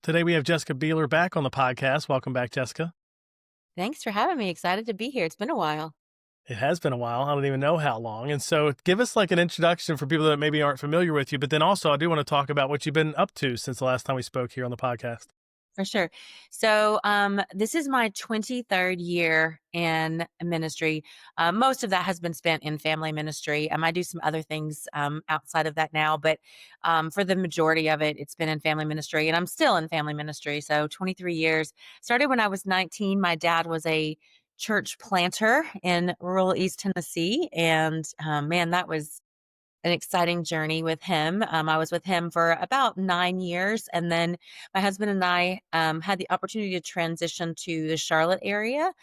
Today we have Jessica Bealer back on the podcast. Welcome back, Jessica. Thanks for having me. Excited to be here. It's been a while. It has been a while. I don't even know how long. And so give us like an introduction for people that maybe aren't familiar with you. But then also, I do want to talk about what you've been up to since the last time we spoke here on the podcast. For sure. So, this is my 23rd year in ministry. Most of that has been spent in family ministry. I do some other things outside of that now, but for the majority of it, it's been in family ministry, and I'm still in family ministry. So, 23 years. Started when I was 19. My dad was a church planter in rural East Tennessee, and man, that was an exciting journey with him. I was with him for about 9 years. And then my husband and I had the opportunity to transition to the Charlotte area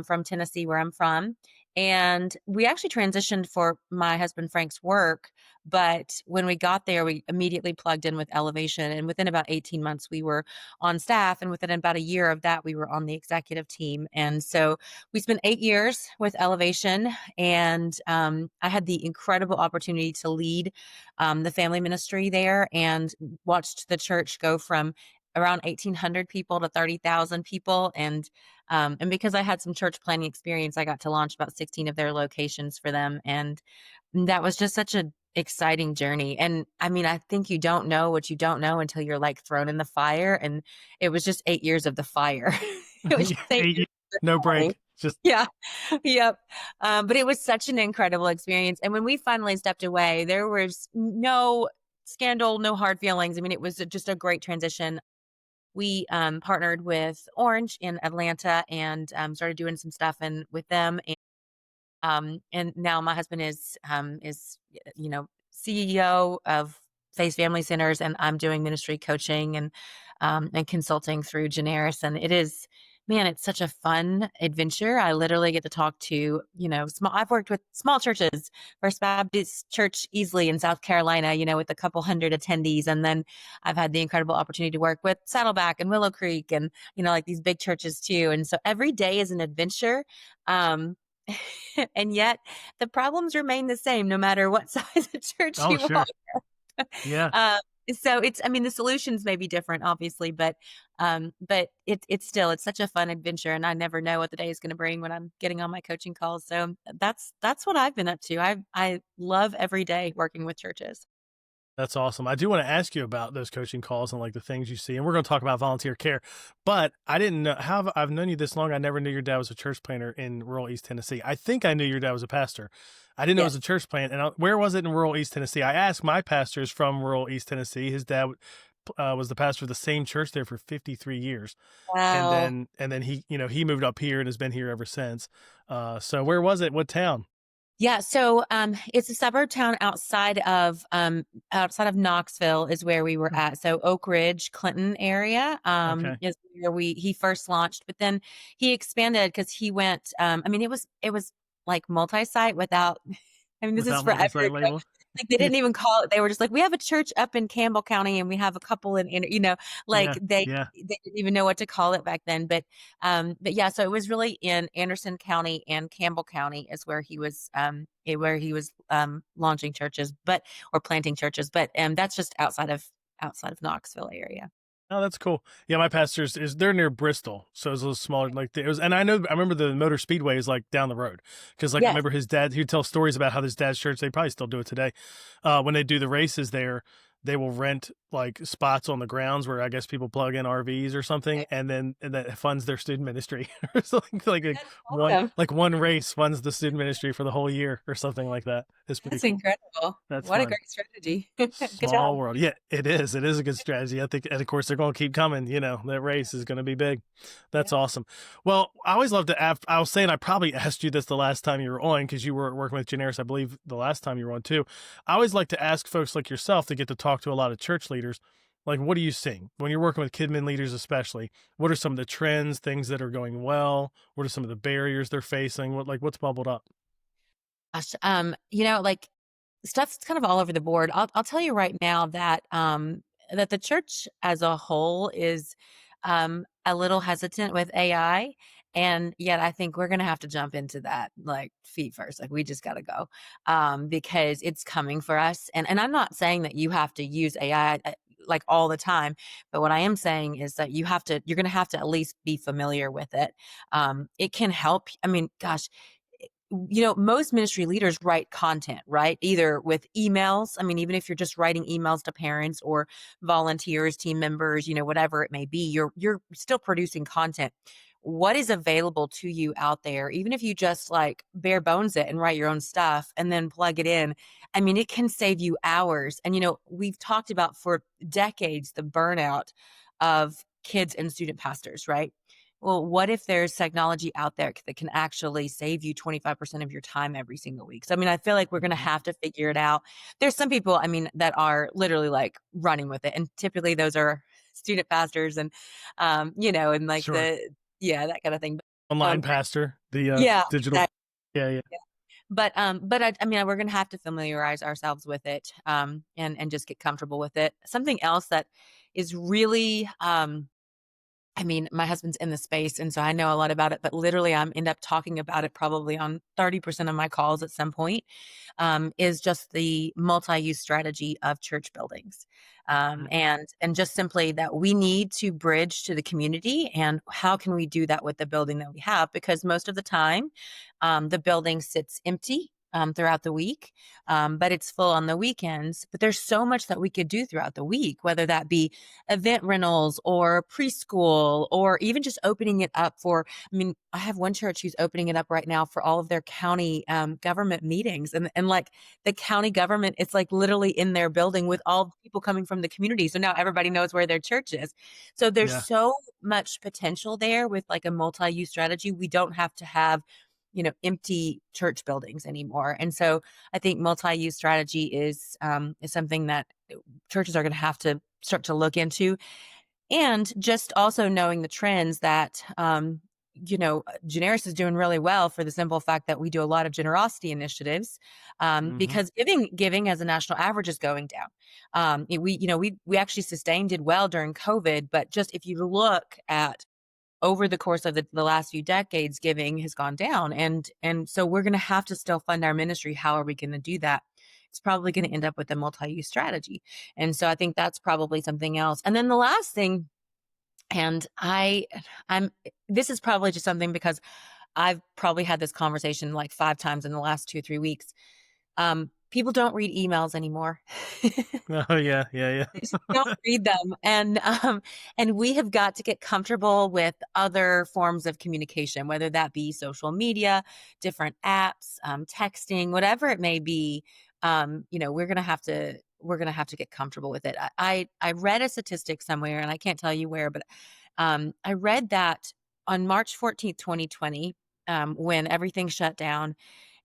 from Tennessee, where I'm from. And we actually transitioned for my husband Frank's work. But when we got there, we immediately plugged in with Elevation. And within about 18 months, we were on staff. And within about a year of that, we were on the executive team. And so we spent 8 years with Elevation. And I had the incredible opportunity to lead the family ministry there and watched the church go from around 1,800 people to 30,000 people. And because I had some church planning experience, I got to launch about 16 of their locations for them. And that was just such an exciting journey. And I think you don't know what you don't know until you're like thrown in the fire. And it was just 8 years of the fire. It was just 8 years. No break. Just Yeah. Yep. But it was such an incredible experience. And when we finally stepped away, there was no scandal, no hard feelings. It was just a great transition. We partnered with Orange in Atlanta and started doing some stuff with them. And now my husband is CEO of Faith Family Centers, and I'm doing ministry coaching and consulting through Generis. And it is, man, it's such a fun adventure. I literally get to talk to, small. I've worked with small churches, First Baptist Church Easley in South Carolina, with a couple hundred attendees. And then I've had the incredible opportunity to work with Saddleback and Willow Creek and, like these big churches too. And so every day is an adventure. And yet the problems remain the same no matter what size of church oh, you sure. are. Yeah. So the solutions may be different, obviously, but it's such a fun adventure, and I never know what the day is going to bring when I'm getting on my coaching calls. So that's what I've been up to. I love every day working with churches. That's awesome. I do want to ask you about those coaching calls and like the things you see, and we're going to talk about volunteer care. But I didn't know how I've known you this long. I never knew your dad was a church planter in rural East Tennessee. I think I knew your dad was a pastor. I didn't know it was a church plant. And where was it in rural East Tennessee? I asked my pastors from rural East Tennessee. His dad was the pastor of the same church there for 53 years. Wow. And then he moved up here and has been here ever since. So where was it? What town? Yeah, so it's a suburb town outside of Knoxville is where we were at. So Oak Ridge, Clinton area Okay. is where he first launched, but then he expanded because he went. It was like multi-site without. This is Without forever multi-site ago. label. Like they Yeah. didn't even call it. They were just like, we have a church up in Campbell County and we have a couple like Yeah. they Yeah. they didn't even know what to call it back then. But yeah, so it was really in Anderson County and Campbell County is where he was launching churches, or planting churches. But that's just outside of Knoxville area. Oh, that's cool. Yeah, my pastor's they're near Bristol, so it's a little smaller. Like it was, and I remember the Motor Speedway is like down the road because like I Yes. remember his dad. He'd tell stories about how his dad's church. They probably still do it today. When they do the races there, they will rent like spots on the grounds where I guess people plug in RVs or something, and that funds their student ministry or something That's awesome. one race funds the student ministry for the whole year or something like that. It's pretty That's cool. incredible. That's What a fun. great strategy. Good Small job. world. Yeah, it is. It is a good strategy. I think, and of course, they're going to keep coming. That race is going to be big. That's Yeah. awesome. Well, I always love to ask. I was saying I probably asked you this the last time you were on because you were working with Generis, I believe, the last time you were on too. I always like to ask folks like yourself to get to talk to a lot of church leaders. Like, what are you seeing when you're working with kidmin leaders, especially? What are some of the trends, things that are going well? What are some of the barriers they're facing? What's bubbled up? Gosh, like stuff's kind of all over the board. I'll tell you right now that that the church as a whole is a little hesitant with AI, and yet I think we're gonna have to jump into that like feet first. Like we just gotta go because it's coming for us. And I'm not saying that you have to use AI. like all the time. But what I am saying is that you're going to have to at least be familiar with it. It can help. I mean, gosh, most ministry leaders write content, right? Either with emails. I mean, even if you're just writing emails to parents or volunteers, team members, whatever it may be, you're still producing content. What is available to you out there, even if you just like bare bones it and write your own stuff and then plug it in? I mean, it can save you hours. And, we've talked about for decades the burnout of kids and student pastors, right? Well, what if there's technology out there that can actually save you 25% of your time every single week? So, I mean, I feel like we're going to Mhm. have to figure it out. There's some people, I mean, that are literally like running with it. And typically those are student pastors and, and like Sure. yeah, that kind of thing. Online Um, pastor, the yeah, digital. exactly. Yeah, yeah. But I mean, we're going to have to familiarize ourselves with it, and just get comfortable with it. Something else that is really, I mean, my husband's in the space, and so I know a lot about it, but literally I'm end up talking about it probably on 30% of my calls at some point, is just the multi-use strategy of church buildings. Mm. And just simply that we need to bridge to the community, and how can we do that with the building that we have? Because most of the time, the building sits empty. Throughout the week, but it's full on the weekends. But there's so much that we could do throughout the week, whether that be event rentals or preschool, or even just opening it up for, I mean, I have one church who's opening it up right now for all of their county government meetings. And like the county government, it's like literally in their building with all the people coming from the community. So now everybody knows where their church is. So there's Yeah. so much potential there with like a multi-use strategy. We don't have to have empty church buildings anymore. And so I think multi-use strategy is something that churches are going to have to start to look into. And just also knowing the trends that, Generis is doing really well for the simple fact that we do a lot of generosity initiatives, Hmm. because giving as a national average is going down. We actually did well during COVID, but just if you look at over the course of the last few decades, giving has gone down. And so we're going to have to still fund our ministry. How are we going to do that? It's probably going to end up with a multi-use strategy. And so I think that's probably something else. And then the last thing, and I'm this is probably just something because I've probably had this conversation like 5 times in the last 2 or 3 weeks. People don't read emails anymore. Oh yeah, yeah, They yeah. just don't read them. And we have got to get comfortable with other forms of communication, whether that be social media, different apps, texting, whatever it may be. We're gonna have to get comfortable with it. I read a statistic somewhere, and I can't tell you where, but I read that on March 14th, 2020, when everything shut down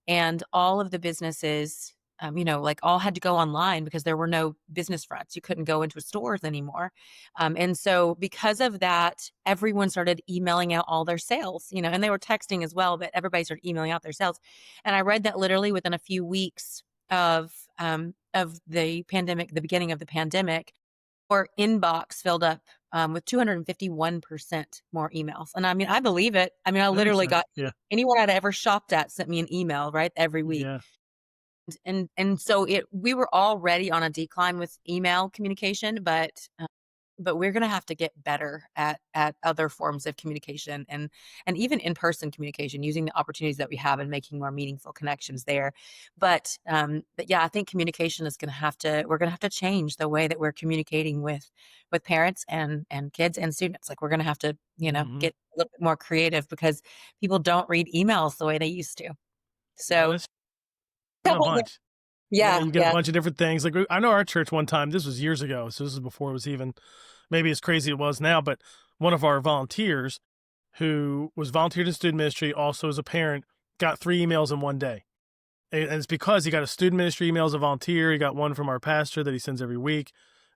and all of the businesses, like all had to go online because there were no business fronts. You couldn't go into stores anymore. And so because of that, everyone started emailing out all their sales, and they were texting as well, but everybody started emailing out their sales. And I read that literally within a few weeks of the pandemic, the beginning of the pandemic, our inbox filled up with 251% more emails. And I mean, I believe it. I mean, I That makes literally sense. got Yeah, anyone I'd ever shopped at sent me an email, right, every week. yeah. And so we were already on a decline with email communication, but we're going to have to get better at other forms of communication, and even in-person communication, using the opportunities that we have and making more meaningful connections there. But yeah, I think communication is going to have to we're going to have to change the way that we're communicating with parents and kids and students. Like we're going to have to, Hmm. get a little bit more creative because people don't read emails the way they used to. No, So that's a bunch. Yeah, yeah, you get a yeah. bunch of different things. Like I know our church one time. This was years ago, so this is before it was even maybe as crazy as it was now. But one of our volunteers, who was volunteered in student ministry, also as a parent, got 3 emails in one day. And it's because he got a student ministry email as a volunteer. He got one from our pastor that he sends every week,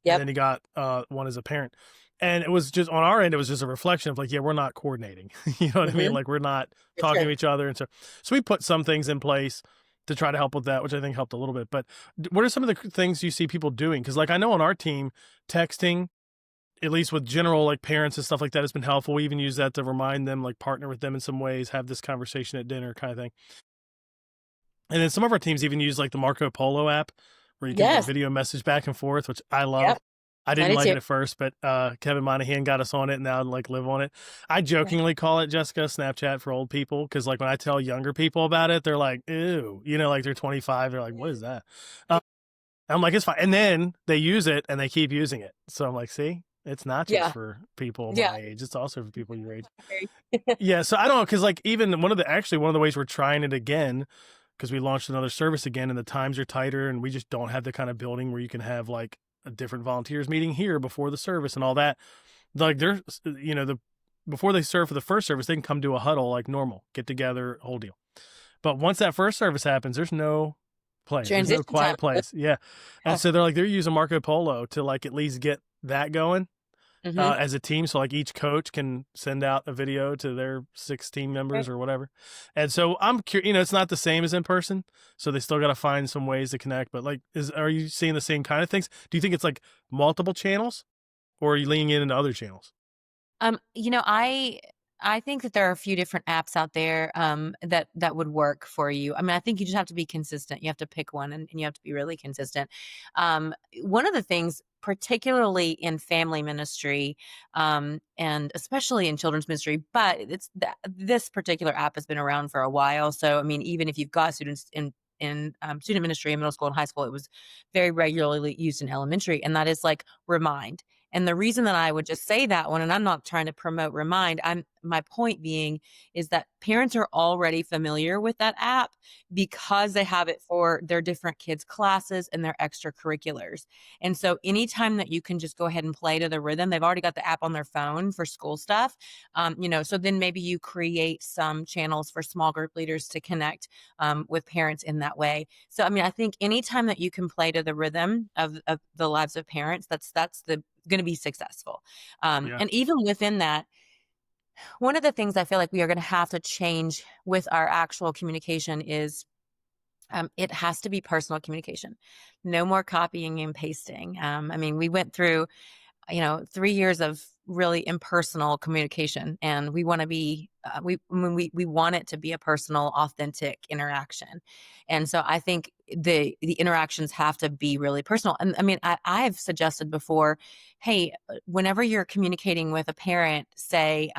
and Yep. then he got one as a parent. And it was just on our end, it was just a reflection of like, yeah, we're not coordinating. You know what I mean? Mhm. Like we're not For talking to sure. each other, and so we put some things in place to try to help with that, which I think helped a little bit. But what are some of the things you see people doing? Because like I know on our team, texting, at least with general like parents and stuff like that, has been helpful. We even use that to remind them, like partner with them in some ways, have this conversation at dinner kind of thing. And then some of our teams even use like the Marco Polo app where you can like Yes. video message back and forth, which I Yep. love. I I didn't did like too. it at first, but Kevin Monahan got us on it. Now I like live on it. I jokingly call it, Jessica, Snapchat for old people, because like when I tell younger people about it, they're like, "Ew," like they're 25. They're like, "What is that?" I'm like, "It's fine," and then they use it and they keep using it. So I'm like, "See, it's not just Yeah. for people Yeah. my age; it's also for people your age." Very- Yeah, so I don't know, because like even one of the ways we're trying it again, because we launched another service again, and the times are tighter, and we just don't have the kind of building where you can have like a different volunteers meeting here before the service and all that. Like they're the before they serve for the first service, they can come do a huddle like normal, get together, whole deal. But once that first service happens, there's no play. There's no Transition time. quiet place. Yeah, and Yeah. so they're using Marco Polo to like at least get that going Hmm. as a team. So like each coach can send out a video to their 6 team members Right. or whatever. And so I'm curious, it's not the same as in person. So they still got to find some ways to connect. But like, are you seeing the same kind of things? Do you think it's like multiple channels, or are you leaning into other channels? I think that there are a few different apps out there that would work for you. I mean, I think you just have to be consistent. You have to pick one, and you have to be really consistent. One of the things, particularly in family ministry, and especially in children's ministry, but this particular app has been around for a while. So, I mean, even if you've got students in student ministry in middle school and high school, it was very regularly used in elementary, and that is like Remind. And the reason that I would just say that one, and I'm not trying to promote Remind, my point being is that parents are already familiar with that app because they have it for their different kids' classes and their extracurriculars. And so anytime that you can just go ahead and play to the rhythm, they've already got the app on their phone for school stuff. So then maybe you create some channels for small group leaders to connect with parents in that way. So I mean, I think anytime that you can play to the rhythm of the lives of parents, that's the going to be successful. Yeah. And even within that, one of the things I feel like we are going to have to change with our actual communication is it has to be personal communication. No more copying and pasting. I mean, we went through 3 years of really impersonal communication, and we want to be we want it to be a personal, authentic interaction. And so I think the interactions have to be really personal. And I mean, I've suggested before, hey, whenever you're communicating with a parent, say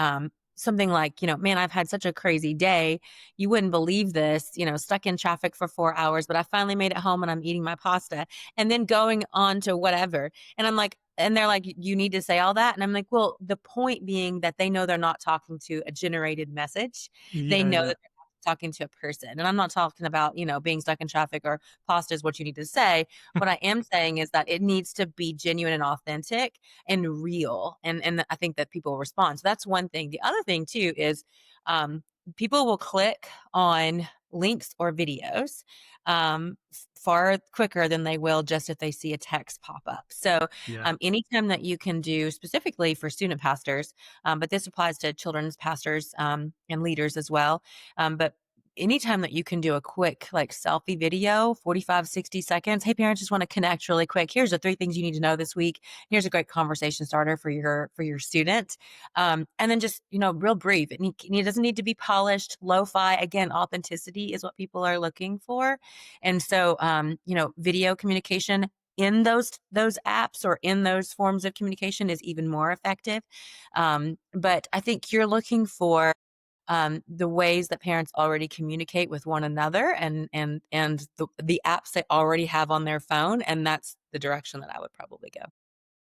something like, man, I've had such a crazy day. You wouldn't believe this, stuck in traffic for 4 hours, but I finally made it home and I'm eating my pasta. And then going on to whatever. And I'm like, and they're like, you need to say all that. And I'm like, well, the point being that they know they're not talking to a generated message. They Yeah. know Yeah. that they're talking to a person. And I'm not talking about, being stuck in traffic or pasta is what you need to say. What I am saying is that it needs to be genuine and authentic and real. And I think that people respond. So that's one thing. The other thing too is um, people will click on links or videos far quicker than they will just if they see a text pop up. So, Yeah. anytime that you can do specifically for student pastors, but this applies to children's pastors and leaders as well. But anytime that you can do a quick like selfie video, 45, 60 seconds. Hey, parents, just want to connect really quick. Here's the 3 things you need to know this week. Here's a great conversation starter for your student. And then just, real brief. It doesn't need to be polished, lo-fi. Again, authenticity is what people are looking for. And so, video communication in those apps or in those forms of communication is even more effective. But I think you're looking for the ways that parents already communicate with one another, and the apps they already have on their phone, and that's the direction that I would probably go.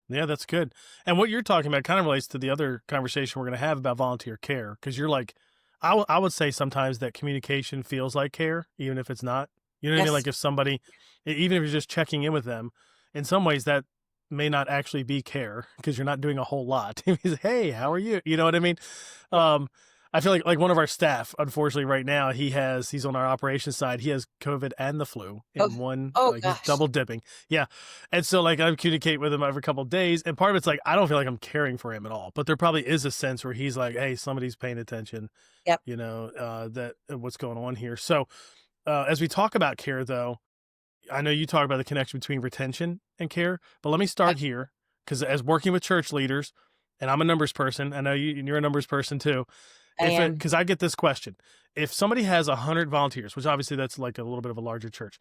Yeah, that's good. And what you're talking about kind of relates to the other conversation we're going to have about volunteer care, because you're like, I would say sometimes that communication feels like care, even if it's not. You know what I mean? Yes. Like if somebody, even if you're just checking in with them, in some ways that may not actually be care because you're not doing a whole lot. He's, hey, how are you? You know what I mean? Um, I feel like one of our staff, unfortunately, right now he's on our operations side. He has COVID and the flu Oh, in one. oh Like he's gosh. double dipping. Yeah, and so like I communicate with him every couple of days, and part of it's like I don't feel like I'm caring for him at all, but there probably is a sense where he's like, hey, somebody's paying attention. Yep. That what's going on here. So as we talk about care, though, I know you talk about the connection between retention and care, but let me Okay. start here because as working with church leaders, and I'm a numbers person, I know you're a numbers person too. I If it am. because I get this question, if somebody has 100 volunteers, which obviously that's like a little bit of a larger church,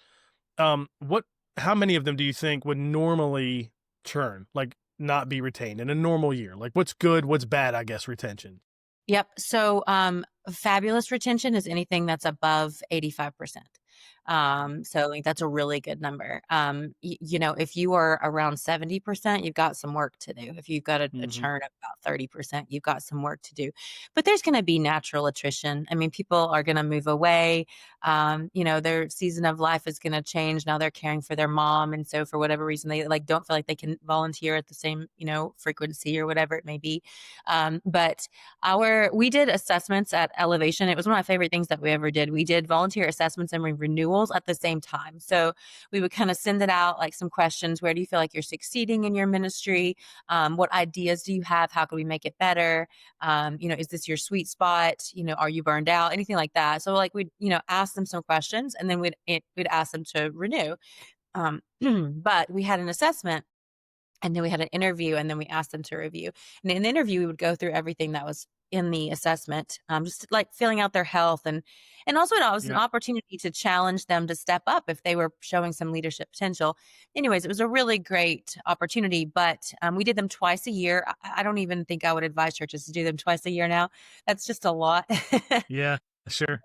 what how many of them do you think would normally churn? Like not be retained in a normal year? Like what's good, what's bad, I guess, retention. Yep. So, fabulous retention is anything that's above 85%. So like that's a really good number. You know, if you are around 70%, you've got some work to do. If you've got a Mm-hmm. churn of about 30%, you've got some work to do. But there's going to be natural attrition. I mean, people are going to move away. You know, their season of life is going to change. Now they're caring for their mom. And so for whatever reason, they like don't feel like they can volunteer at the same, you know, frequency or whatever it may be. But we did assessments at Elevation. It was one of my favorite things that we ever did. We did volunteer assessments and renewals at the same time. So we would kind of send it out like some questions. Where do you feel like you're succeeding in your ministry? What ideas do you have? How can we make it better? You know, is this your sweet spot? You know, are you burned out? Anything like that. So like we'd, you know, ask them some questions and then we'd ask them to renew. But we had an assessment and then we had an interview and then we asked them to review. And in the interview, we would go through everything that was in the assessment, just like filling out their health and also it was an Yeah. opportunity to challenge them to step up if they were showing some leadership potential. Anyways, it was a really great opportunity, but we did them twice a year. I don't even think I would advise churches to do them twice a year now. That's just a lot. Yeah. Sure.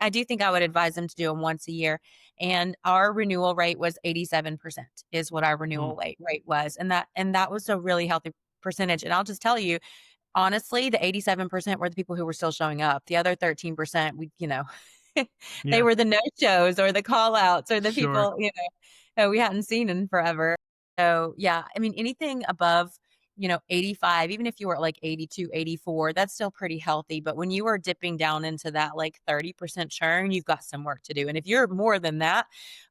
I do think I would advise them to do them once a year. And our renewal rate was 87% is what our Mm. renewal rate was. And that was a really healthy percentage. And I'll just tell you, honestly, the 87% were the people who were still showing up. The other 13%, we, you know, they Yeah. were the no-shows or the call-outs or the Sure. people, you know, that we hadn't seen in forever. So, yeah, I mean, anything above, you know, 85, even if you were at like 82, 84, that's still pretty healthy. But when you are dipping down into that like 30% churn, you've got some work to do. And if you're more than that,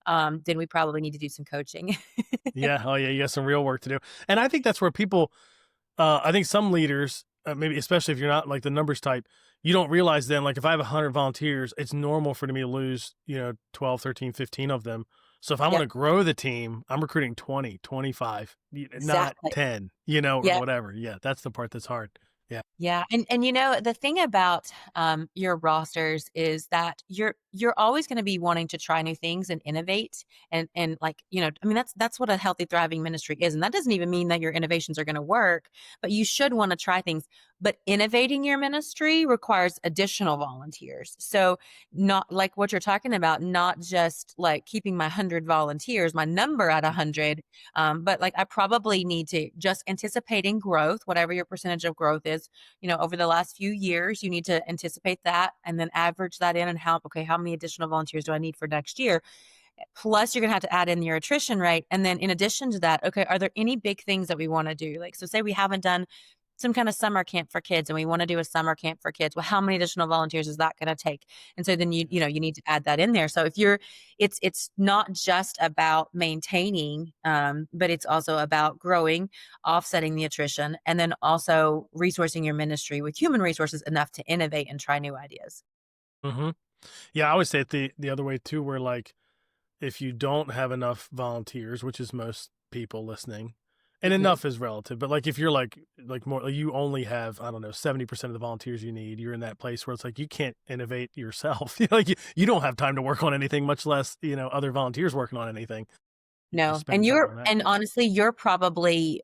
then we probably need to do some coaching. Yeah. Oh yeah. You got some real work to do. And I think that's where people, I think some leaders, maybe especially if you're not like the numbers type, you don't realize then, like if I have 100 volunteers, it's normal for me to lose, 12, 13, 15 of them. So if I want Yep, to grow the team, I'm recruiting 20, 25, not exactly. 10, or Yeah. whatever. Yeah. That's the part that's hard. Yeah. Yeah, and you know, the thing about, your rosters is that you're always gonna be wanting to try new things and innovate and like, you know, I mean, that's what a healthy, thriving ministry is, and that doesn't even mean that your innovations are gonna work, but you should wanna try things. But innovating your ministry requires additional volunteers. So, not like what you're talking about, not just like keeping my 100 volunteers, my number at 100, but like I probably need to just anticipating growth, whatever your percentage of growth is, you know, over the last few years, you need to anticipate that and then average that in and how many additional volunteers do I need for next year? Plus, you're going to have to add in your attrition rate. And then in addition to that, okay, are there any big things that we want to do? Like, so say we haven't done some kind of summer camp for kids and we want to do a summer camp for kids. Well, how many additional volunteers is that going to take? And so then you know, you need to add that in there. So if you're, it's not just about maintaining, but it's also about growing, offsetting the attrition, and then also resourcing your ministry with human resources enough to innovate and try new ideas. Hmm. Yeah. I always say it the other way too, where like, if you don't have enough volunteers, which is most people listening, and Mhm. enough is relative, but like if you're like more, like you only have, I don't know, 70% of the volunteers you need, you're in that place where it's like you can't innovate yourself. Like you don't have time to work on anything, much less, other volunteers working on anything. You just No, and spend time you're on that. and honestly, you're probably,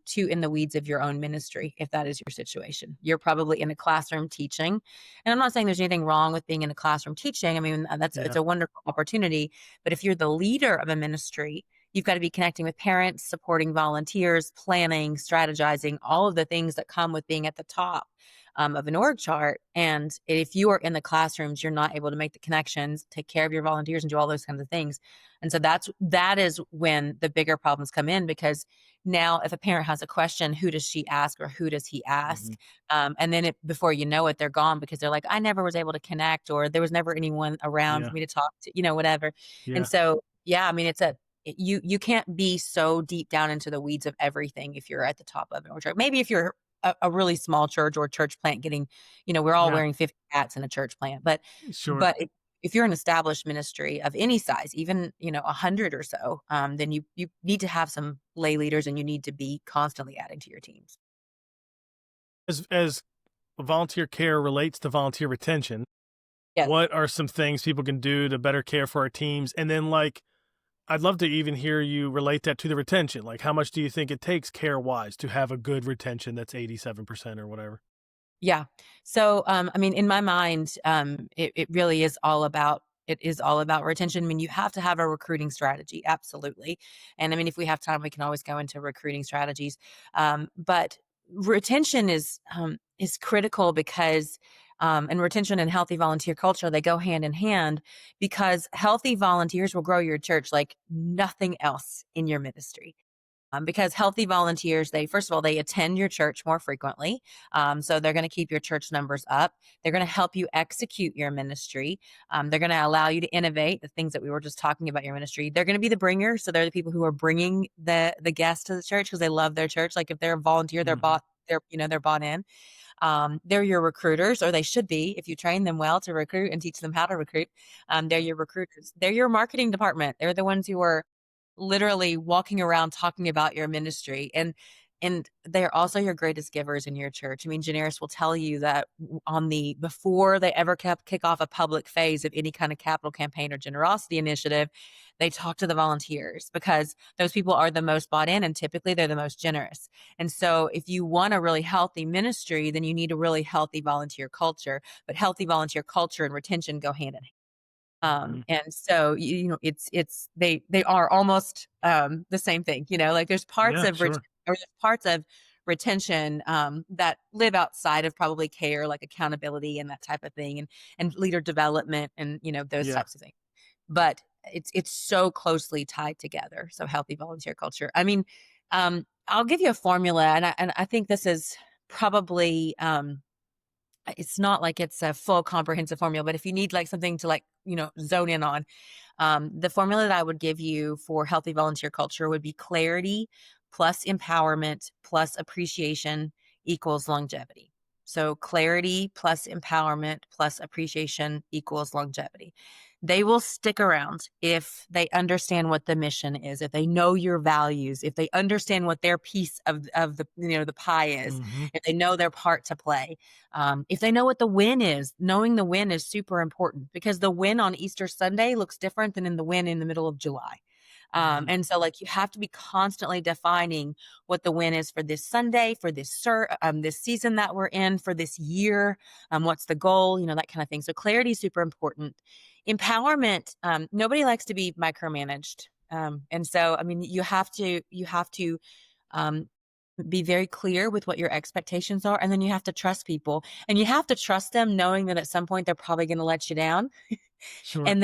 too in the weeds of your own ministry if that is your situation. You're probably in a classroom teaching, and I'm not saying there's anything wrong with being in a classroom teaching. I mean, it's Yeah. a wonderful opportunity, but if you're the leader of a ministry, you've got to be connecting with parents, supporting volunteers, planning, strategizing, all of the things that come with being at the top, of an org chart. And if you are in the classrooms, you're not able to make the connections, take care of your volunteers, and do all those kinds of things. And so that is when the bigger problems come in because now if a parent has a question, who does she ask or who does he Hmm. ask? And then before you know it, they're gone because they're like, I never was able to connect or there was never anyone around Yeah. for me to talk to, you know, whatever. And Yeah. so, yeah, I mean, you can't be so deep down into the weeds of everything if you're at the top of it. Or maybe if you're a really small church or church plant getting, you know, we're all Yeah. wearing 50 hats in a church plant, but Sure. but if you're an established ministry of any size, even, you know, 100 or so, then you need to have some lay leaders and you need to be constantly adding to your teams. As volunteer care relates to volunteer retention, Yes. what are some things people can do to better care for our teams? And then like, I'd love to even hear you relate that to the retention. Like, how much do you think it takes care wise to have a good retention that's 87% or whatever? Yeah. So, I mean, in my mind, it really is all about retention. I mean, you have to have a recruiting strategy, absolutely. And I mean, if we have time, we can always go into recruiting strategies. But retention is critical because, and retention and healthy volunteer culture, they go hand in hand, because healthy volunteers will grow your church like nothing else in your ministry. Because healthy volunteers, they first of all, they attend your church more frequently, so they're going to keep your church numbers up. They're going to help you execute your ministry. They're going to allow you to innovate the things that we were just talking about your ministry. They're going to be the bringer, so they're the people who are bringing the guests to the church because they love their church. Like if they're a volunteer, they're Hmm. bought. They're bought in. They're your recruiters, or they should be if you train them well to recruit and teach them how to recruit. They're your recruiters. They're your marketing department. They're the ones who are literally walking around talking about your ministry, and they're also your greatest givers in your church. I mean, Janaris will tell you that on the before they ever kick off a public phase of any kind of capital campaign or generosity initiative, they talk to the volunteers because those people are the most bought in and typically they're the most generous. And so if you want a really healthy ministry, then you need a really healthy volunteer culture. But healthy volunteer culture and retention go hand in hand. Hmm. And so it's they are almost the same thing, like there's parts Yeah, of sure. or there's parts of retention that live outside of probably care, like accountability and that type of thing, and leader development and those Yeah. types of things. But it's so closely tied together. So healthy volunteer culture. I mean, I'll give you a formula, and I think this is probably it's not like it's a full comprehensive formula, but if you need like something to like, zone in on, the formula that I would give you for healthy volunteer culture would be clarity plus empowerment plus appreciation equals longevity. So clarity plus empowerment plus appreciation equals longevity. They will stick around if they understand what the mission is, if they know your values, if they understand what their piece of the the pie is, Hmm. if they know their part to play, if they know what the win is. Knowing the win is super important because the win on Easter Sunday looks different than in the win in the middle of July. Hmm. And so, like, you have to be constantly defining what the win is for this Sunday, for this season that we're in, for this year. What's the goal? That kind of thing. So, clarity is super important. Empowerment. Nobody likes to be micromanaged, and so, I mean, you have to um, be very clear with what your expectations are, and then you have to trust people, and you have to trust them, knowing that at some point they're probably going to let you down. Sure. And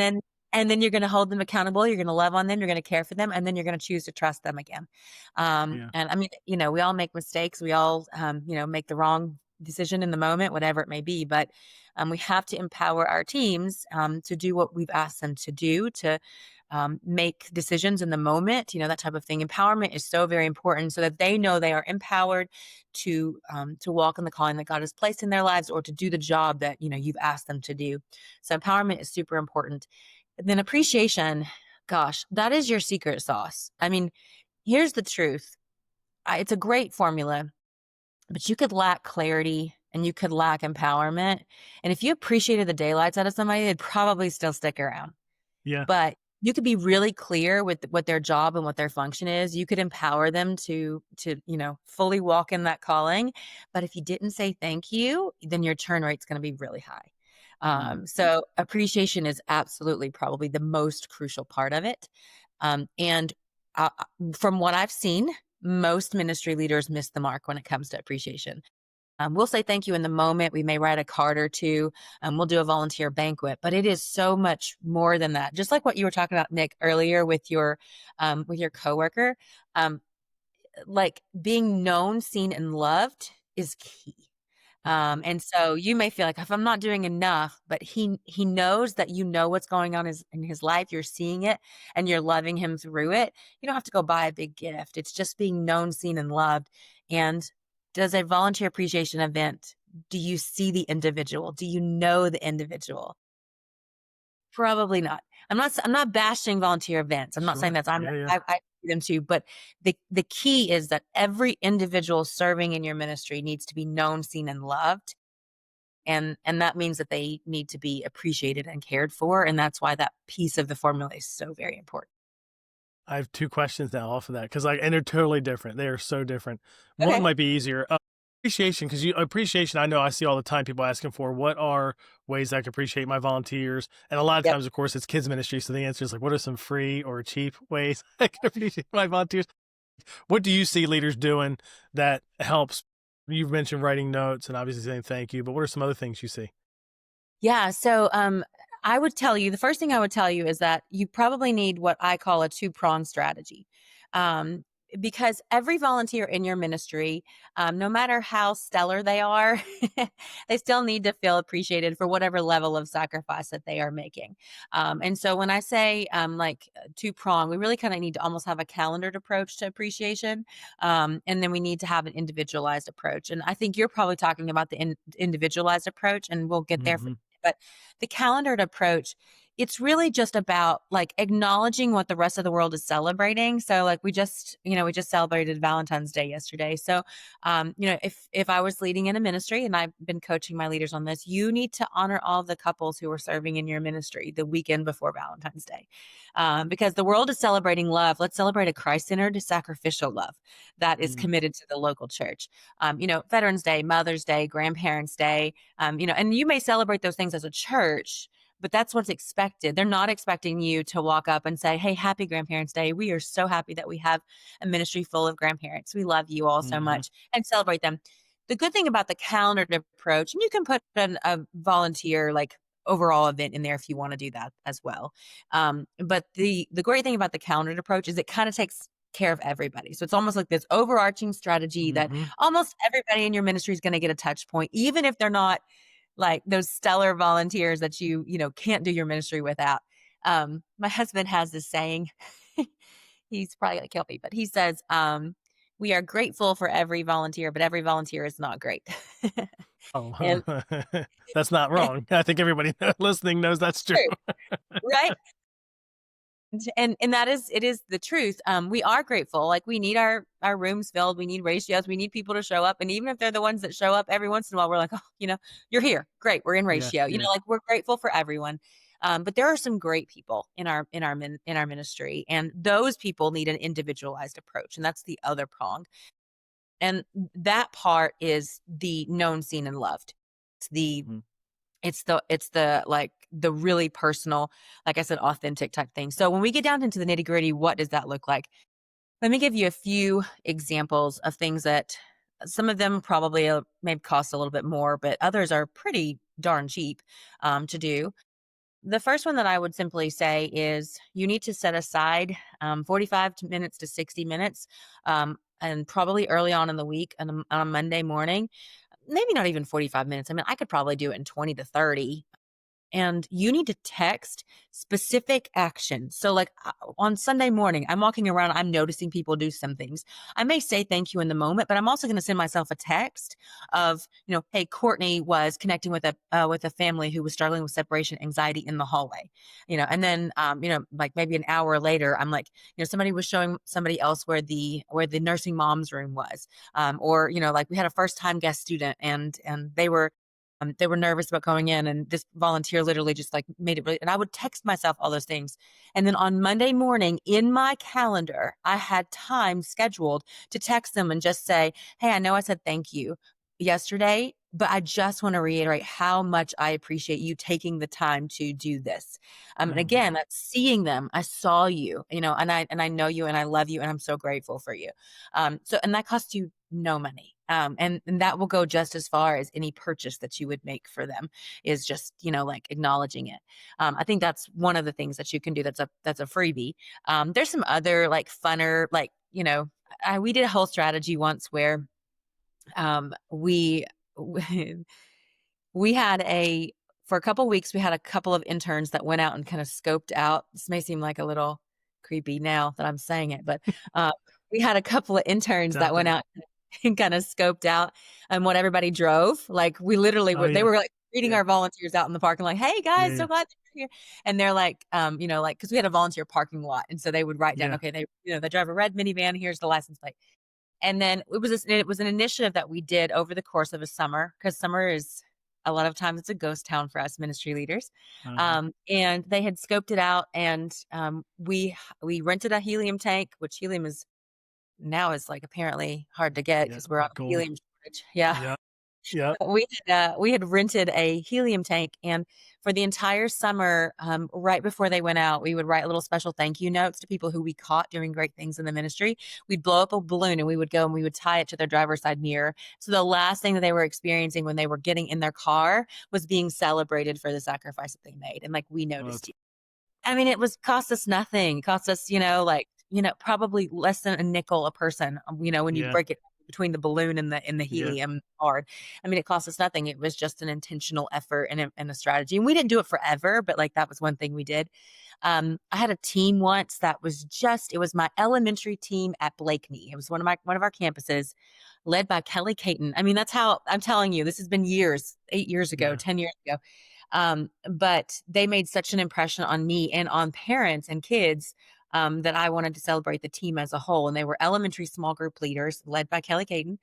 then you're going to hold them accountable. You're going to love on them. You're going to care for them. And then you're going to choose to trust them again. Yeah. And I mean, we all make mistakes. We all, make the wrong decision in the moment, whatever it may be. But we have to empower our teams to do what we've asked them to do, to make decisions in the moment, that type of thing. Empowerment is so very important so that they know they are empowered to walk in the calling that God has placed in their lives, or to do the job that you've asked them to do. So empowerment is super important. And then appreciation, gosh, that is your secret sauce. I mean, here's the truth. It's a great formula, but you could lack clarity and you could lack empowerment. And if you appreciated the daylights out of somebody, they'd probably still stick around. Yeah. But you could be really clear with what their job and what their function is. You could empower them to fully walk in that calling. But if you didn't say thank you, then your churn rate's going to be really high. Mm. So appreciation is absolutely probably the most crucial part of it. And uh, from what I've seen, most ministry leaders miss the mark when it comes to appreciation. We'll say thank you in the moment. We may write a card or two. We'll do a volunteer banquet, but it is so much more than that. Just like what you were talking about, Nick, earlier with your coworker, um, like being known, seen, and loved is key. And so you may feel like if I'm not doing enough, but he knows that what's going on in his life. You're seeing it and you're loving him through it. You don't have to go buy a big gift. It's just being known, seen, and loved. And does a volunteer appreciation event, do you see the individual? Do you know the individual? Probably not. I'm not bashing volunteer events. I'm not saying Sure. that's Yeah. Yeah. I do them too, but the key is that every individual serving in your ministry needs to be known, seen, and loved. And that means that they need to be appreciated and cared for. And that's why that piece of the formula is so very important. I have 2 questions now off of that because, like, and they're totally different. They are so different. One Okay. might be easier. Appreciation, because appreciation, I know I see all the time people asking for, what are ways I can appreciate my volunteers? And a lot of Yep. times, of course, it's kids ministry. So the answer is like, what are some free or cheap ways I can appreciate my volunteers? What do you see leaders doing that helps? You've mentioned writing notes and obviously saying thank you, but what are some other things you see? Yeah. So, I would tell you the first thing I would tell you is that you probably need what I call a two-pronged strategy. Um, because every volunteer in your ministry, no matter how stellar they are, they still need to feel appreciated for whatever level of sacrifice that they are making. And so when I say two prong, we really kind of need to almost have a calendared approach to appreciation. And then we need to have an individualized approach. And I think you're probably talking about the individualized approach, and we'll get there for, Mm-hmm. but the calendared approach, it's really just about like acknowledging what the rest of the world is celebrating. So like we just celebrated Valentine's Day yesterday. So if I was leading in a ministry, and I've been coaching my leaders on this, you need to honor all of the couples who are serving in your ministry the weekend before Valentine's Day. Because the world is celebrating love. Let's celebrate a Christ-centered, sacrificial love that is Mm-hmm. committed to the local church. Veterans Day, Mother's Day, Grandparents Day, and you may celebrate those things as a church, but that's what's expected. They're not expecting you to walk up and say, "Hey, happy Grandparents Day. We are so happy that we have a ministry full of grandparents. We love you all so Mm-hmm. much," and celebrate them. The good thing about the calendared approach, and you can put a volunteer like overall event in there if you want to do that as well. But the great thing about the calendared approach is it kind of takes care of everybody. So it's almost like this overarching strategy that Mm-hmm. almost everybody in your ministry is going to get a touch point, even if they're not like those stellar volunteers that can't do your ministry without. My husband has this saying. He's probably gonna kill me, but he says, "We are grateful for every volunteer, but every volunteer is not great." Oh, and that's not wrong. I think everybody listening knows that's true. true, right? And that is it is the truth. We are grateful. Like we need our rooms filled. We need ratios. We need people to show up. And even if they're the ones that show up every once in a while, we're like, oh, you're here. Great. We're in Yeah, ratio. yeah. Like we're grateful for everyone. But there are some great people in our ministry, and those people need an individualized approach, and that's the other prong. And that part is the known, seen, and loved. It's the Mhm. it's the like the really personal, like I said, authentic type thing. So when we get down into the nitty gritty, what does that look like? Let me give you a few examples of things that some of them probably maybe cost a little bit more, but others are pretty darn cheap to do. The first one that I would simply say is you need to set aside 45 minutes to 60 minutes, and probably early on in the week on a Monday morning, maybe not even 45 minutes. I mean, I could probably do it in 20 to 30, and you need to text specific actions. So, like on Sunday morning, I'm walking around, I'm noticing people do some things. I may say thank you in the moment, but I'm also going to send myself a text of, hey, Courtney was connecting with a family who was struggling with separation anxiety in the hallway, and then, like maybe an hour later, I'm like, somebody was showing somebody else where the nursing mom's room was, or like we had a first time guest student, and they were nervous about going in, and this volunteer literally just like made it really, and I would text myself all those things. And then on Monday morning in my calendar, I had time scheduled to text them and just say, "Hey, I know I said thank you yesterday, but I just want to reiterate how much I appreciate you taking the time to do this." And Mhm. again, that's seeing them. I saw you, and I know you, and I love you, and I'm so grateful for you. And that costs you no money. And that will go just as far as any purchase that you would make for them is just, like acknowledging it. I think that's one of the things that you can do. That's a freebie. There's some other like funner, like, we did a whole strategy once where, we, we had for a couple weeks, we had a couple of interns that went out and kind of scoped out. This may seem like a little creepy now that I'm saying it, but, we had a couple of interns that went Definitely. out and kind of scoped out what everybody drove. Like we literally Oh, they yeah. were like greeting Yeah. our volunteers out in the parking lot, like, "Hey Yeah, guys, so yeah. glad that you're here." And they're like, like, because we had a volunteer parking lot. And so they would write down, Yeah. okay, they drive a red minivan, here's the license plate. And then it was an initiative that we did over the course of a summer, because summer is a lot of times it's a ghost town for us ministry leaders. Uh-huh. And they had scoped it out, and we rented a helium tank, which helium is now is like apparently hard to get Yeah, because we're on like gold. helium shortage. Yeah. Yeah, yeah. We had rented a helium tank, and for the entire summer, right before they went out, we would write little special thank you notes to people who we caught doing great things in the ministry. We'd blow up a balloon and we would go and we would tie it to their driver's side mirror. So the last thing that they were experiencing when they were getting in their car was being celebrated for the sacrifice that they made. And like, we Well, noticed that's you. I mean, it was cost us nothing. It cost us, like, probably less than a nickel a person, when you yeah, break it between the balloon and the yeah, helium card. I mean, it cost us nothing. It was just an intentional effort and a strategy. And we didn't do it forever, but like that was one thing we did. I had a team once that was it was my elementary team at Blakeney. It was one of our campuses, led by Kelly Caton. I mean, that's how I'm telling you, this has been years, 8 years ago, yeah, 10 years ago. But they made such an impression on me and on parents and kids, that I wanted to celebrate the team as a whole. And they were elementary small group leaders led by Kelly Caton.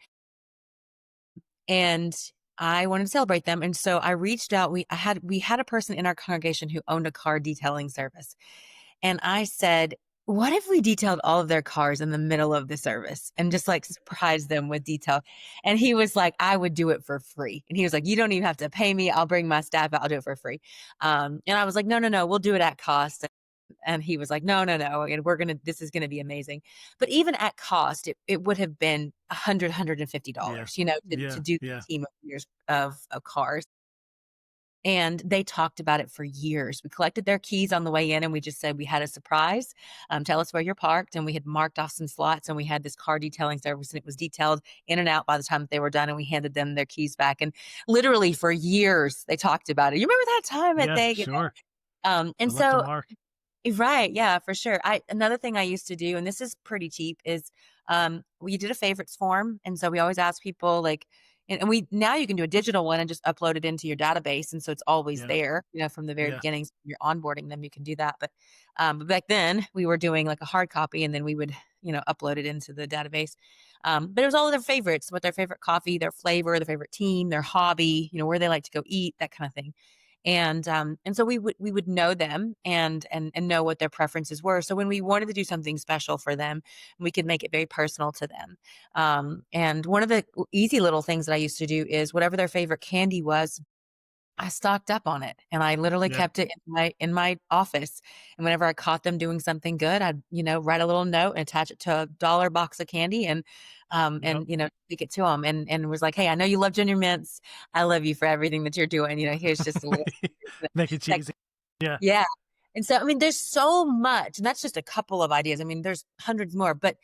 And I wanted to celebrate them. And so I reached out. We had a person in our congregation who owned a car detailing service. And I said, what if we detailed all of their cars in the middle of the service and just like surprised them with detail? And he was like, I would do it for free. And he was like, you don't even have to pay me. I'll bring my staff out. I'll do it for free. And I was like, no, no, no, we'll do it at cost. And he was like, no, no, no. And this is going to be amazing. But even at cost, it would have been yeah, $150, to yeah, do yeah, the team of years of cars. And they talked about it for years. We collected their keys on the way in and we just said, we had a surprise. Tell us where you're parked. And we had marked off some slots and we had this car detailing service and it was detailed in and out by the time that they were done. And we handed them their keys back. And literally for years, they talked about it. You remember that time that yeah. they, Sure. and It left a so mark. right, yeah, for sure. Another thing I used to do, and this is pretty cheap, is we did a favorites form, and so we always ask people like, and we now you can do a digital one and just upload it into your database, and so it's always Yeah, there, from the very yeah, beginning. So when you're onboarding them, you can do that. But back then we were doing like a hard copy, and then we would upload it into the database. But it was all of their favorites, what their favorite coffee, their flavor, their favorite team, their hobby, where they like to go eat, that kind of thing. And so we would know them and know what their preferences were. So when we wanted to do something special for them, we could make it very personal to them. And one of the easy little things that I used to do is whatever their favorite candy was, I stocked up on it and I literally yeah. kept it in my office. And whenever I caught them doing something good, I'd, write a little note and attach it to a dollar box of candy Yep. take it to them and was like, hey, I know you love Junior Mints. I love you for everything that you're doing. Here's just a little Make it that, cheesy. Yeah, yeah. And so, I mean, there's so much, and that's just a couple of ideas. I mean, there's hundreds more, but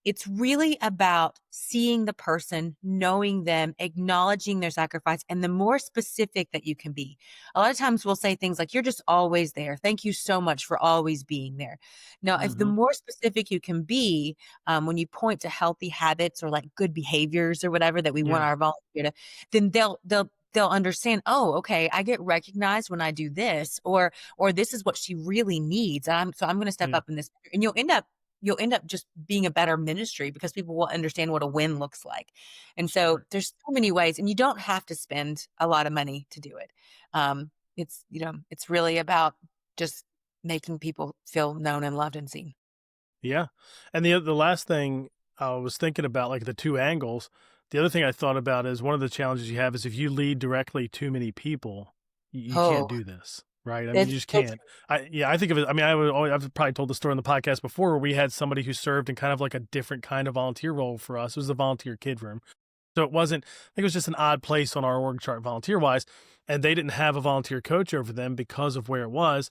it's really about seeing the person, knowing them, acknowledging their sacrifice, and the more specific that you can be. A lot of times we'll say things like, you're just always there. Thank you so much for always being there. Now, if the hmm, more specific you can be, when you point to healthy habits or like good behaviors or whatever that we want yeah, our volunteer to, then they'll understand, oh, okay, I get recognized when I do this, or this is what she really needs. So I'm going to step yeah. up in this, and you'll end up just being a better ministry because people will understand what a win looks like. And so Sure. there's so many ways, and you don't have to spend a lot of money to do it. It's really about just making people feel known and loved and seen. Yeah. And the last thing I was thinking about, like the two angles, the other thing I thought about is one of the challenges you have is if you lead directly too many people, you can't Oh, do this, right? I mean, you it's just it's can't. I think of it. I mean, I've probably told the story on the podcast before where we had somebody who served in kind of like a different kind of volunteer role for us. It was the volunteer kid room. So it wasn't, I think it was just an odd place on our org chart volunteer wise. And they didn't have a volunteer coach over them because of where it was.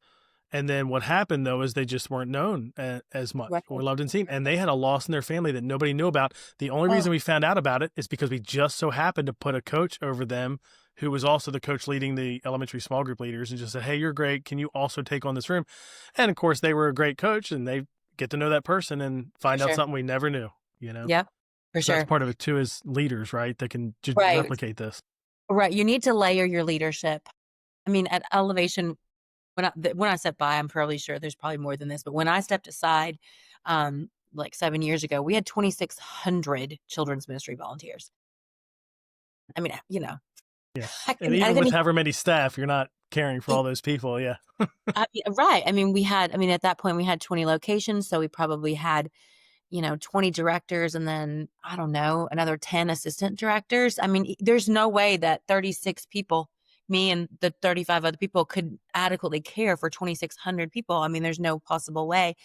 And then what happened though is they just weren't known as much right. or loved and seen. And they had a loss in their family that nobody knew about. The only Oh, reason we found out about it is because we just so happened to put a coach over them who was also the coach leading the elementary small group leaders and just said, hey, you're great. Can you also take on this room? And of course, they were a great coach and they get to know that person and for find out sure. something we never knew. Yep, for So that's sure. part of it too, is leaders, right? That can Right. replicate this. Right. You need to layer your leadership. I mean, at Elevation, when I stepped by, I'm probably sure there's probably more than this, but when I stepped aside, like 7 years ago, we had 2,600 children's ministry volunteers. I mean, Yeah. I And couldn't I even with couldn't however many staff, you're not caring for e all those people. Yeah. right. I mean, at that point, we had 20 locations, so we probably had, 20 directors and then, I don't know, another 10 assistant directors. I mean, there's no way that 36 people, me and the 35 other people, could adequately care for 2,600 people. I mean, there's no possible way.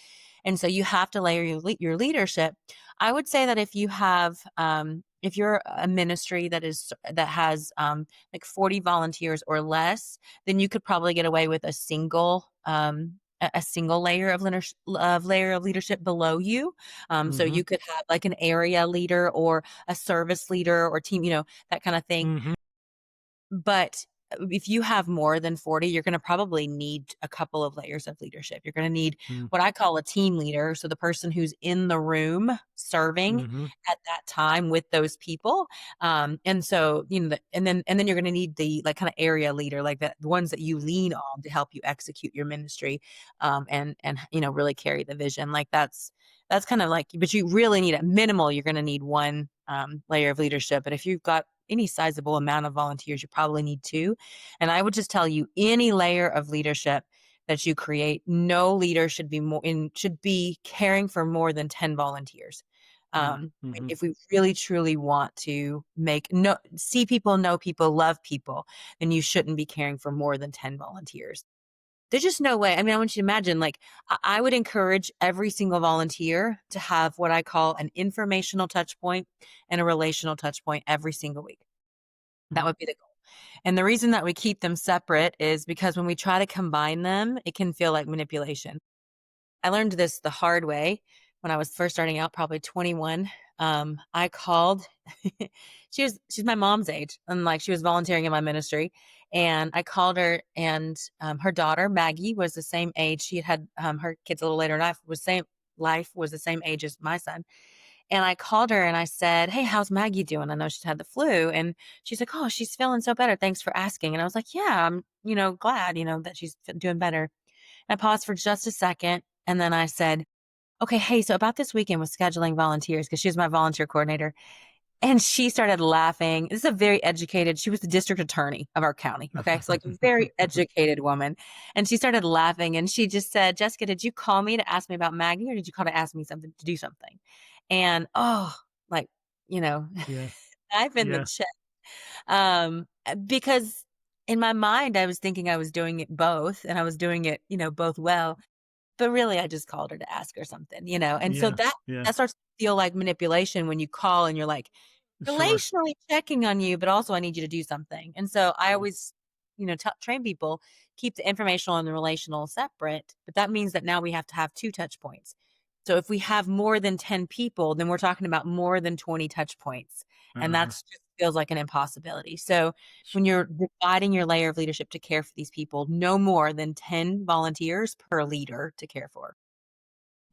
And so you have to layer your leadership. I would say that if you're a ministry that has like 40 volunteers or less, then you could probably get away with a single layer of leadership below you. So Hmm. you could have like an area leader or a service leader or team, that kind of thing. Hmm. But if you have more than 40, you're gonna probably need a couple of layers of leadership. You're gonna need what I call a team leader, so the person who's in the room serving Hmm. at that time with those people. And so, and then you're gonna need the, like, kinda area leader, like, the ones that you lean on to help you execute your ministry, and really carry the vision. Like, that's kind of like, but you really need, at minimal, you're gonna need 1, layer of leadership. But if you've got any sizable amount of volunteers, you probably need 2. And I would just tell you, any layer of leadership that you create, no leader should be caring for more than 10 volunteers. Hmm. If we really truly want to see people, know people, love people, then you shouldn't be caring for more than 10 volunteers. There's just no way. I mean, I want you to imagine, like, I would encourage every single volunteer to have what I call an informational touch point and a relational touch point every single week. That would be the goal. And the reason that we keep them separate is because when we try to combine them, it can feel like manipulation. I learned this the hard way when I was first starting out, probably 21. I called. She's my mom's age, and like she was volunteering in my ministry. And I called her, and her daughter Maggie was the same age. She had her kids a little later in life was the same age as my son. And I called her and I said, "Hey, how's Maggie doing? I know she's had the flu." And she's like, "Oh, she's feeling so better. Thanks for asking." And I was like, "Yeah, I'm, glad, that she's doing better." And I paused for just a second. And then I said, "Okay, hey, so about this weekend with scheduling volunteers," because she was my volunteer coordinator. And she started laughing. This is a very educated, she was the district attorney of our county. Okay. So, like, a very educated woman. And she started laughing and she just said, "Jessica, did you call me to ask me about Maggie, or did you call to ask me something to do something?" And like, you know, Yeah. I've been the Yeah. check. Because in my mind, I was thinking I was doing it both and I was doing it, both well. But really, I just called her to ask her something. And so Yeah. that Yeah. starts to feel like manipulation when you call and you're like, Sure. relationally checking on you, but also I need you to do something. And so I always, train people, keep the informational and the relational separate, but that means that now we have to have 2 touch points. So if we have more than 10 people, then we're talking about more than 20 touch points. And Uh-huh. that's just feels like an impossibility. So when you're dividing your layer of leadership to care for these people, no more than 10 volunteers per leader to care for.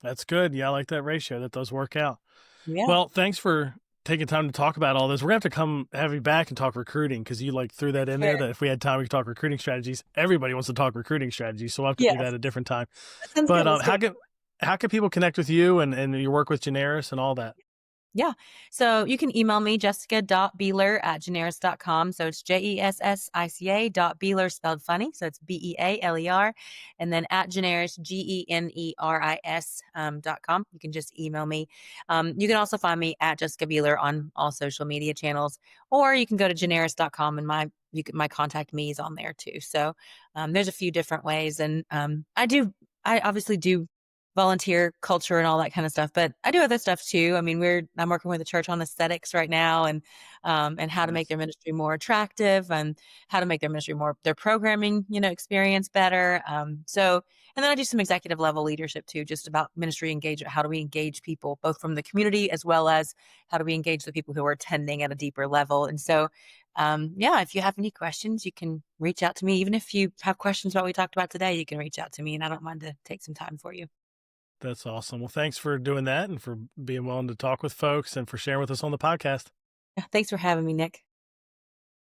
That's good. Yeah, I like that ratio. That does work out. Yeah. Well, thanks for taking time to talk about all this. We're gonna have to come have you back and talk recruiting because you like threw that in there Sure. that if we had time we could talk recruiting strategies. Everybody wants to talk recruiting strategies, so we'll have to do that Yes. at a different time. That sounds But good. Let's do it. how can people connect with you and your work with Generis and all that? Yeah. So you can email me, jessica.bealer@generis.com. So it's JESSICA.Bealer spelled funny. So it's BEALER. And then at Generis, GENERIS, .com. You can just email me. You can also find me at Jessica Bealer on all social media channels, or you can go to generis.com and my contact me is on there too. So there's a few different ways. And I obviously do volunteer culture and all that kind of stuff. But I do other stuff too. I mean, I'm working with a church on aesthetics right now, and how to make Nice. their ministry more attractive and how to make their programming, experience better. And then I do some executive level leadership too, just about ministry engagement. How do we engage people both from the community as well as how do we engage the people who are attending at a deeper level? And so, yeah, if you have any questions, you can reach out to me. Even if you have questions about what we talked about today, you can reach out to me and I don't mind to take some time for you. That's awesome. Well, thanks for doing that and for being willing to talk with folks and for sharing with us on the podcast. Yeah, thanks for having me, Nick.